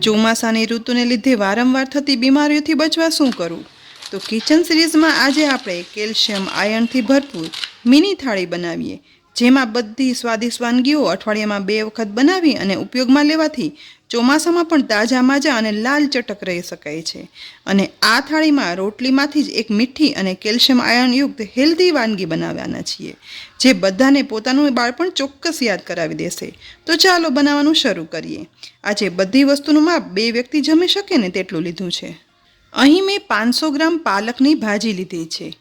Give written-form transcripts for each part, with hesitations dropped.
ચોમાસાની ઋતુને લીધે વારંવાર થતી બીમારીઓથી બચવા શું કરવું? તો કિચન સિરીઝમાં આજે આપણે કેલ્શિયમ આયર્નથી ભરપૂર મિની થાળી બનાવીએ, જેમાં બધી સ્વાદિષ્ટ વાનગીઓ અઠવાડિયામાં 2 વખત બનાવી અને ઉપયોગમાં લેવાથી ચોમાસામાં પણ તાજા માજા અને લાલ ચટક રહી શકાય છે. અને આ થાળીમાં રોટલીમાંથી જ એક મીઠી અને કેલ્શિયમ આયર્નયુક્ત હેલ્ધી વાનગી બનાવવાના છીએ, જે બધાને પોતાનું બાળપણ ચોક્કસ યાદ કરાવી દેશે. તો ચાલો બનાવવાનું શરૂ કરીએ. આજે બધી વસ્તુનું માપ 2 વ્યક્તિ જમી શકે ને તેટલું લીધું છે. અહીં મેં 500 ગ્રામ પાલકની ભાજી લીધી છે.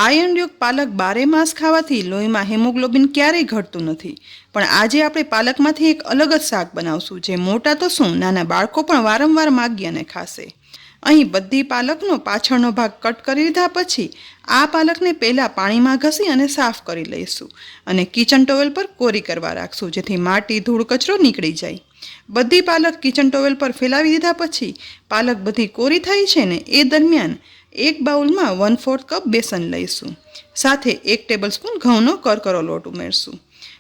આયર્નયુક્ત પાલક 12 માસ ખાવાથી લોહીમાં હેમોગ્લોબિન ક્યારેય ઘટતું નથી. પણ આજે આપણે પાલકમાંથી એક અલગ જ શાક બનાવશું, જે મોટા તો શું, નાના બાળકો પણ વારંવાર માગી અને ખાશે. અહીં બધી પાલકનો પાછળનો ભાગ કટ કરી લીધા પછી આ પાલકને પહેલાં પાણીમાં ઘસી અને સાફ કરી લઈશું અને કિચન ટોવેલ પર કોરી કરવા રાખશું, જેથી માટી ધૂળ કચરો નીકળી જાય. બધી પાલક કિચન ટોવેલ પર ફેલાવી દીધા પછી પાલક બધી કોરી થઈ છે ને એ દરમિયાન એક બાઉલમાં 1/4 કપ બેસન લઈશું. સાથે 1 ટેબલસ્પૂન ઘઉંનો કરકરો લોટ ઉમેરશું.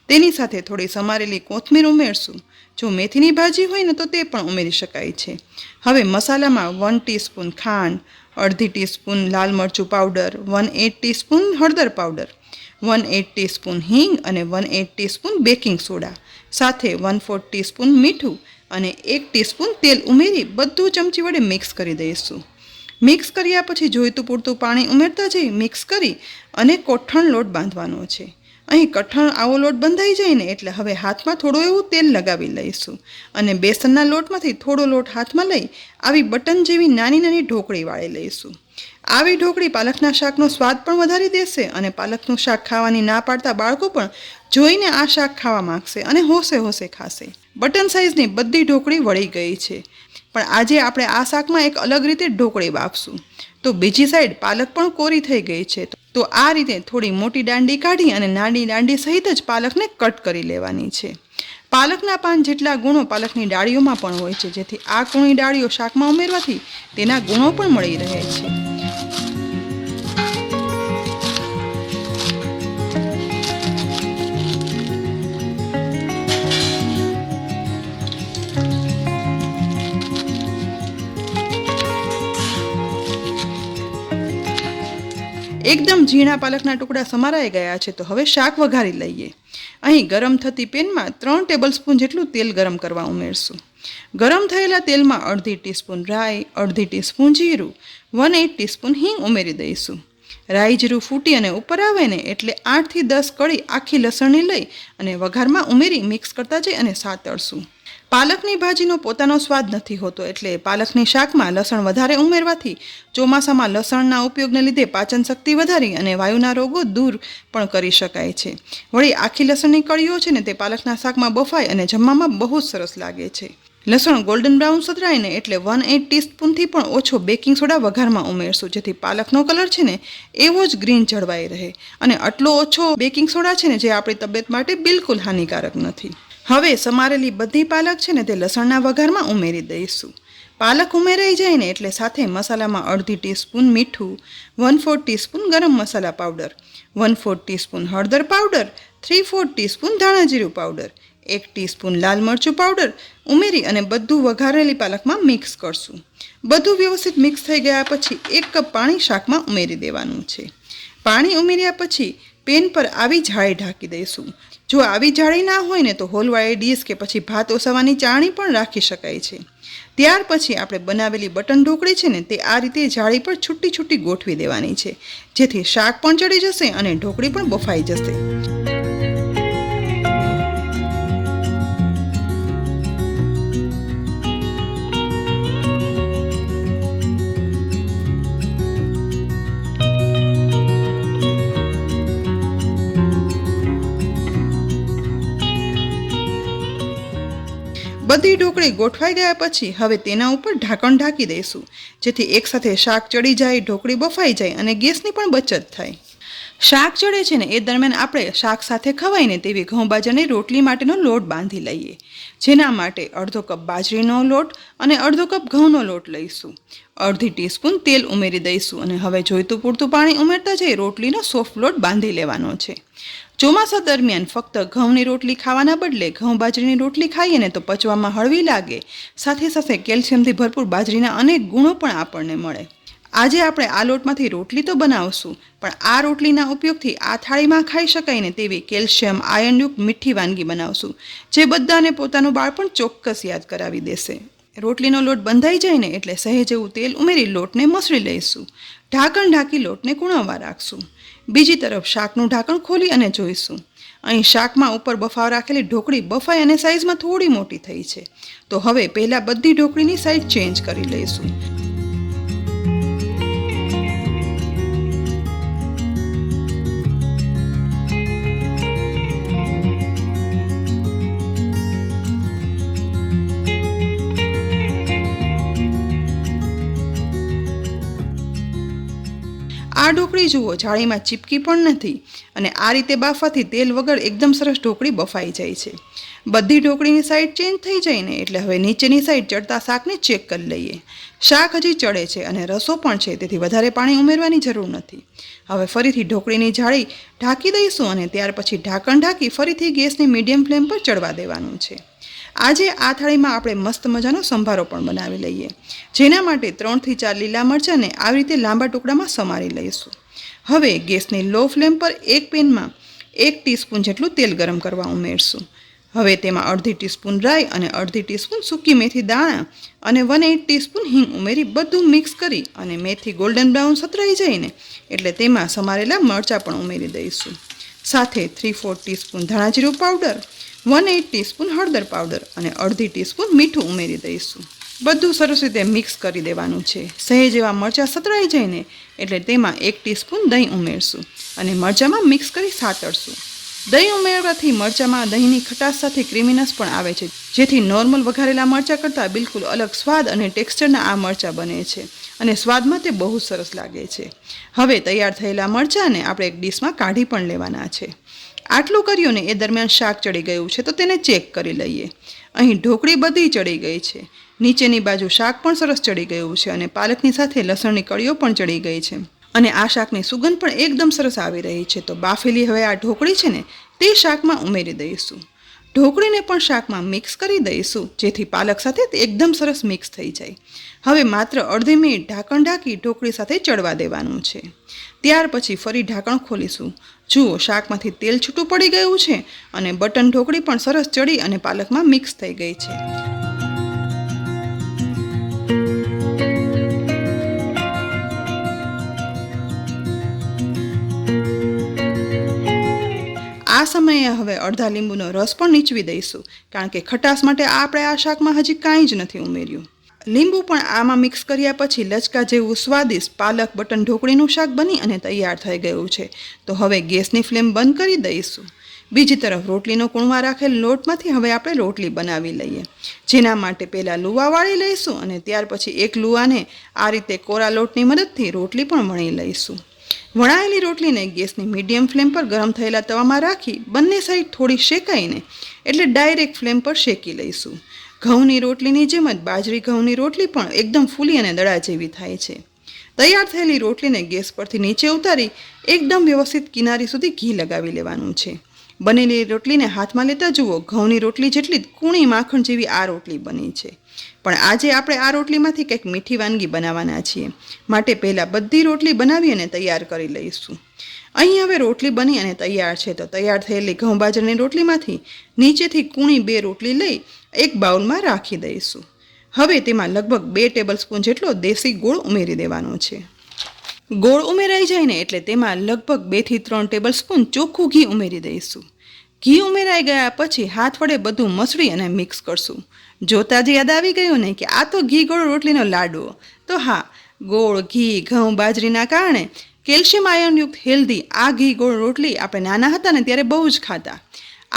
તેની સાથે થોડી સમારેલી કોથમીર ઉમેરશું. જો મેથીની ભાજી હોય ને તો તે પણ ઉમેરી શકાય છે. હવે મસાલામાં 1 ટીસ્પૂન ખાંડ, અડધી ટીસ્પૂન લાલ મરચું પાવડર, 1/8 ટીસ્પૂન હળદર પાવડર, 1/8 ટીસ્પૂન હિંગ અને 1/8 ટીસ્પૂન બેકિંગ સોડા, સાથે 1/4 ટીસ્પૂન મીઠું અને 1 ટીસ્પૂન તેલ ઉમેરી બધું ચમચી વડે મિક્સ કરી દઈશું. મિક્સ કર્યા પછી જોઈતું પૂરતું પાણી ઉમેરતા જઈ મિક્સ કરી અને કોઠણ લોટ બાંધવાનો છે. અહીં કઠણ આવો લોટ બંધાઈ જાય ને એટલે હવે હાથમાં થોડું એવું તેલ લગાવી લઈશું અને બેસનના લોટમાંથી થોડો લોટ હાથમાં લઈ આવી બટન જેવી નાની નાની ઢોકળી વાળી લઈશું. આવી ઢોકળી પાલકના શાકનો સ્વાદ પણ વધારી દેશે અને પાલકનું શાક ખાવાની ના પાડતા બાળકો પણ જોઈને આ શાક ખાવા માંગશે અને હોશે હોશે ખાશે. બટન સાઇઝની બધી ઢોકળી વળી ગઈ છે, પણ આજે આપણે આ શાકમાં એક અલગ રીતે ઢોકળી બાફશું. તો બીજી સાઈડ પાલક પણ કોરી થઈ ગઈ છે, તો આ રીતે થોડી મોટી દાંડી કાઢી અને નાની દાંડી સહિત જ પાલકને કટ કરી લેવાની છે. પાલકના પાન જેટલા ગુણો પાલકની ડાળીઓમાં પણ હોય છે, જેથી આ કૂણી ડાળીઓ શાકમાં ઉમેરવાથી તેના ગુણો પણ મળી રહે છે. એકદમ ઝીણા પાલકના ટુકડા સમારાઈ ગયા છે, તો હવે શાક વઘારી લઈએ. અહીં ગરમ થતી પેનમાં 3 ટેબલસ્પૂન જેટલું તેલ ગરમ કરવા ઉમેરશું. ગરમ થયેલા તેલમાં અડધી ટીસ્પૂન રાઈ, અડધી ટીસ્પૂન જીરું, 1/8 ટીસ્પૂન હિંગ ઉમેરી દઈશું. રાઈ જીરું ફૂટી અને ઉપર આવે ને એટલે 8 થી 10 કળી આખી લસણની લઈ અને વઘારમાં ઉમેરી મિક્સ કરતા જઈ અને સાતળશું. પાલકની ભાજીનો પોતાનો સ્વાદ નથી હોતો, એટલે પાલકની શાકમાં લસણ વધારે ઉમેરવાથી ચોમાસામાં લસણના ઉપયોગને લીધે પાચન શક્તિ વધારી અને વાયુના રોગો દૂર પણ કરી શકાય છે. વળી આખી લસણની કળીઓ છે ને તે પાલકના શાકમાં બફાય અને જમવામાં બહુ જ સરસ લાગે છે. લસણ ગોલ્ડન બ્રાઉન સતરાય ને એટલે 1/8 ટીસ્પૂનથી પણ ઓછો બેકિંગ સોડા વઘારમાં ઉમેરશું, જેથી પાલકનો કલર છે ને એવો જ ગ્રીન જળવાઈ રહે. અને આટલો ઓછો બેકિંગ સોડા છે ને જે આપણી તબિયત માટે બિલકુલ હાનિકારક નથી. હવે સમારેલી બધી પાલક છે ને તે લસણના વઘારમાં ઉમેરી દઈશું. પાલક ઉમેરાઈ જાય ને એટલે સાથે મસાલામાં અડધી ટીસ્પૂન મીઠું, 1/4 ટીસ્પૂન ગરમ મસાલા પાવડર, 1/4 ટીસ્પૂન હળદર પાવડર, 3/4 ટીસ્પૂન ધાણા જીરું પાવડર, 1 ટીસ્પૂન લાલ મરચું પાવડર ઉમેરી અને બધું વઘારેલી પાલકમાં મિક્સ કરશું. બધું વ્યવસ્થિત મિક્સ થઈ ગયા પછી 1 કપ પાણી શાકમાં ઉમેરી દેવાનું છે. પાણી ઉમેર્યા પછી પેન પર આવી જાળી ઢાંકી દઈશું. જો આવી જાળી ના હોય ને તો હોલવાળી ડીશ કે પછી ભાત ઓસાવાની ચાળણી પણ રાખી શકાય છે. ત્યાર પછી આપણે બનાવેલી બટન ઢોકળી છે ને તે આ રીતે જાળી પર છૂટી છૂટી ગોઠવી દેવાની છે, જેથી શાક પણ ચડી જશે અને ઢોકળી પણ બફાઈ જશે. બધી ઢોકળી ગોઠવાઈ ગયા પછી હવે તેના ઉપર ઢાંકણ ઢાંકી દઈશું, જેથી એકસાથે શાક ચડી જાય, ઢોકળી બફાઈ જાય અને ગેસની પણ બચત થાય. શાક ચડે છે ને એ દરમિયાન આપણે શાક સાથે ખવાઈને તેવી ઘઉં બાજરાની રોટલી માટેનો લોટ બાંધી લઈએ, જેના માટે અડધો કપ બાજરીનો લોટ અને અડધો કપ ઘઉંનો લોટ લઈશું. અડધી ટીસ્પૂન તેલ ઉમેરી દઈશું અને હવે જોઈતું પૂરતું પાણી ઉમેરતા જઈ રોટલીનો સોફ્ટ લોટ બાંધી લેવાનો છે. ચોમાસા દરમિયાન ફક્ત ઘઉંની રોટલી ખાવાના બદલે ઘઉં બાજરીની રોટલી ખાઈએ ને તો પચવામાં હળવી લાગે, સાથે સાથે કેલ્શિયમથી ભરપૂર બાજરીના અનેક ગુણો પણ આપણને મળે. આજે આપણે આ લોટમાંથી રોટલી તો બનાવશું, પણ આ રોટલીના ઉપયોગથી આ થાળીમાં ખાઈ શકાય ને તેવી કેલ્શિયમ આયર્નયુક્ત મીઠી વાનગી બનાવશું, જે બધાને પોતાનું બાળપણ ચોક્કસ યાદ કરાવી દેશે. રોટલીનો લોટ બંધાઈ જાય ને એટલે સહેજ એવું તેલ ઉમેરી લોટને મસળી લઈશું. ઢાંકણ ઢાંકી લોટને કૂણવવા રાખશું. બીજી તરફ શાકનું ઢાંકણ ખોલી અને જોઈશું. અહીં શાકમાં ઉપર બફાવ રાખેલી ઢોકળી બફાઈ અને સાઈઝમાં થોડી મોટી થઈ છે. તો હવે પહેલાં બધી ઢોકળીની સાઈઝ ચેન્જ કરી લઈશું. આ ઢોકળી જુઓ, જાળીમાં ચીપકી પણ નથી અને આ રીતે બાફવાથી તેલ વગર એકદમ સરસ ઢોકળી બફાઈ જાય છે. બધી ઢોકળીની સાઈડ ચેન્જ થઈ જાય ને એટલે હવે નીચેની સાઈડ ચડતા શાકને ચેક કરી લઈએ. શાક હજી ચડે છે અને રસો પણ છે, તેથી વધારે પાણી ઉમેરવાની જરૂર નથી. હવે ફરીથી ઢોકળીની જાળી ઢાંકી દઈશું અને ત્યાર પછી ઢાંકણ ઢાંકી ફરીથી ગેસની મીડિયમ ફ્લેમ પર ચડવા દેવાનું છે. આજે આ થાળીમાં આપણે મસ્ત મજાનો સંભારો પણ બનાવી લઈએ, જેના માટે 3 થી 4 લીલા મરચાંને આવી રીતે લાંબા ટુકડામાં સમારી લઈશું. હવે ગેસની લો ફ્લેમ પર એક પેનમાં 1 ટીસ્પૂન જેટલું તેલ ગરમ કરવા ઉમેરશું. હવે તેમાં અડધી ટીસ્પૂન રાઈ અને અડધી ટીસ્પૂન સૂકી મેથી દાણા અને 1/8 ટીસ્પૂન હિંગ ઉમેરી બધું મિક્સ કરી અને મેથી ગોલ્ડન બ્રાઉન સતરાઈ જાય ને એટલે તેમાં સમારેલા મરચાં પણ ઉમેરી દઈશું. સાથે 3/4 ટીસ્પૂન ધાણા જીરું પાવડર, 1/8 ટીસ્પૂન હળદર પાવડર અને અડધી ટીસ્પૂન મીઠું ઉમેરી દઈશું. બધું સરસ રીતે મિક્સ કરી દેવાનું છે. સહેજ એવા મરચાં સતરાઈ જાય ને એટલે તેમાં 1 ટીસ્પૂન દહીં ઉમેરશું અને મરચાંમાં મિક્સ કરી સાતળશું. દહીં ઉમેરવાથી મરચાંમાં દહીંની ખટાશ સાથે ક્રીમીનેસ પણ આવે છે, જેથી નોર્મલ વઘારેલા મરચાં કરતાં બિલકુલ અલગ સ્વાદ અને ટેક્સચરના આ મરચાં બને છે અને સ્વાદમાં તે બહુ સરસ લાગે છે. હવે તૈયાર થયેલા મરચાંને આપણે એક ડીશમાં કાઢી પણ લેવાના છે. આટલું કર્યું ને એ દરમિયાન શાક ચડી ગયું છે તો તેને ચેક કરી લઈએ. અહીં ઢોકળી બધી ચડી ગઈ છે, નીચેની બાજુ શાક પણ સરસ ચડી ગયું છે અને પાલકની સાથે લસણની કળીઓ પણ ચડી ગઈ છે અને આ શાકની સુગંધ પણ એકદમ સરસ આવી રહી છે. તો બાફેલી હવે આ ઢોકળી છે ને તે શાકમાં ઉમેરી દઈશું. ઢોકળીને પણ શાકમાં મિક્સ કરી દઈશું, જેથી પાલક સાથે તે એકદમ સરસ મિક્સ થઈ જાય. હવે માત્ર અડધી મિનિટ ઢાંકણ ઢાંકી ઢોકળી સાથે ચડવા દેવાનું છે. ત્યાર પછી ફરી ઢાંકણ ખોલીશું. જુઓ, શાકમાંથી તેલ છૂટું પડી ગયું છે અને બટન ઢોકળી પણ સરસ ચડી અને પાલકમાં મિક્સ થઈ ગઈ છે. આ સમયે હવે અડધા લીંબુનો રસ પણ નીચવી દઈશું, કારણ કે ખટાશ માટે આપણે આ શાકમાં હજી કાંઈ જ નથી ઉમેર્યું. લીંબુ પણ આમાં મિક્સ કર્યા પછી લચકા જેવું સ્વાદિષ્ટ પાલક બટન ઢોકળીનું શાક બની અને તૈયાર થઈ ગયું છે. તો હવે ગેસની ફ્લેમ બંધ કરી દઈશું. બીજી તરફ રોટલીનો કૂણવા રાખેલ લોટમાંથી હવે આપણે રોટલી બનાવી લઈએ, જેના માટે પહેલાં લુવા વાળી લઈશું અને ત્યાર પછી એક લુવાને આ રીતે કોરા લોટની મદદથી રોટલી પણ વણી લઈશું. વણાયેલી રોટલીને ગેસની મીડિયમ ફ્લેમ પર ગરમ થયેલા તવામાં રાખી બંને સાઈડ થોડી શેકાઈને એટલે ડાયરેક્ટ ફ્લેમ પર શેકી લઈશું. ઘઉંની રોટલીની જેમ જ બાજરી ઘઉંની રોટલી પણ એકદમ ફૂલી અને દડા જેવી થાય છે. તૈયાર થયેલી રોટલીને ગેસ પરથી નીચે ઉતારી એકદમ વ્યવસ્થિત કિનારી સુધી ઘી લગાવી લેવાનું છે. બનેલી રોટલીને હાથમાં લેતા જુઓ, ઘઉંની રોટલી જેટલી જ કૂણી માખણ જેવી આ રોટલી બની છે. પણ આજે આપણે આ રોટલીમાંથી કંઈક મીઠી વાનગી બનાવવાના છીએ, માટે પહેલાં બધી રોટલી બનાવી અને તૈયાર કરી લઈશું. અહીં હવે રોટલી બની અને તૈયાર છે. તો તૈયાર થયેલી ઘઉં બાજરાની રોટલીમાંથી નીચેથી કૂણી 2 રોટલી લઈ એક બાઉલમાં રાખી દઈશું. હવે તેમાં લગભગ 2 ટેબલસ્પૂન જેટલો દેશી ગોળ ઉમેરી દેવાનો છે. ગોળ ઉમેરાઈ જાય ને એટલે તેમાં લગભગ 2 થી 3 ટેબલસ્પૂન ચોખ્ખું ઘી ઉમેરી દઈશું. ઘી ઉમેરાઈ ગયા પછી હાથ વડે બધું મસળી અને મિક્સ કરશું. જોતાં જ યાદ આવી ગયું ને કે આ તો ઘી ગોળ રોટલીનો લાડવો. તો હા, ગોળ, ઘી, ઘઉં, બાજરીના કારણે કેલ્શિયમ આયર્નયુક્ત હેલ્ધી આ ઘી ગોળ રોટલી આપણે નાના હતા ને ત્યારે બહુ જ ખાતા.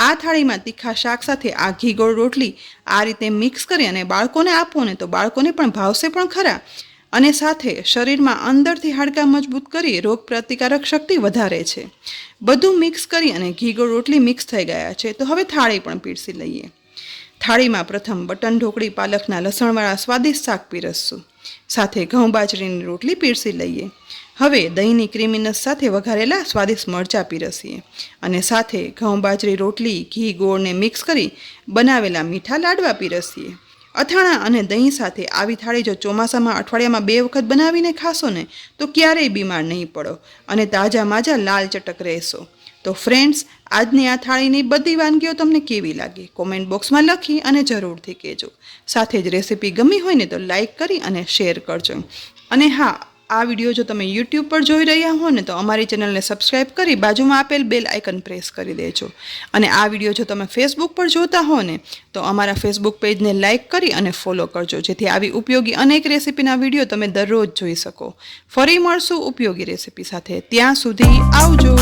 આ થાળીમાં તીખા શાક સાથે આ ઘી ગોળ રોટલી આ રીતે મિક્સ કરી અને બાળકોને આપો ને તો બાળકોને પણ ભાવશે પણ ખરા અને સાથે શરીરમાં અંદરથી હાડકાં મજબૂત કરી રોગ પ્રતિકારક શક્તિ વધારે છે. બધું મિક્સ કરી અને ઘી ગોળ રોટલી મિક્સ થઈ ગયા છે. તો હવે થાળી પણ પીરસી લઈએ. થાળીમાં પ્રથમ બટન ઢોકળી પાલકના લસણવાળા સ્વાદિષ્ટ શાક પીરસશું. સાથે ઘઉં બાજરીની રોટલી પીરસી લઈએ. હવે દહીંની ક્રીમીનેસ સાથે વઘારેલા સ્વાદિષ્ટ મરચાં પીરસીએ અને સાથે ઘઉં બાજરી રોટલી ઘી ગોળને મિક્સ કરી બનાવેલા મીઠા લાડવા પીરસીએ. અથાણા અને દહીં સાથે આવી થાળી જો ચોમાસામાં અઠવાડિયામાં 2 વખત બનાવીને ખાશો ને તો ક્યારેય બીમાર નહીં પડો અને તાજા માજા લાલ ચટક રહેશો. તો ફ્રેન્ડ્સ, આજની આ થાળીની બધી વાનગીઓ તમને કેવી લાગી કોમેન્ટ બોક્સમાં લખી અને જરૂરથી કહેજો. સાથે જ રેસીપી ગમી હોય ને તો લાઈક કરી અને શેર કરજો. અને હા, આ વિડીયો જો તમે YouTube પર જોઈ રહ્યા હો ને તો અમારી ચેનલને સબસ્ક્રાઈબ કરી બાજુમાં આપેલ બેલ આઇકન પ્રેસ કરી દેજો. અને આ વિડીયો જો તમે ફેસબુક પર જોતા હો ને તો અમારા ફેસબુક પેજને લાઈક કરી અને ફોલો કરજો, જેથી આવી ઉપયોગી અનેક રેસીપીના વિડીયો તમે દરરોજ જોઈ શકો. ફરી મળશું ઉપયોગી રેસીપી સાથે. ત્યાં સુધી આવજો.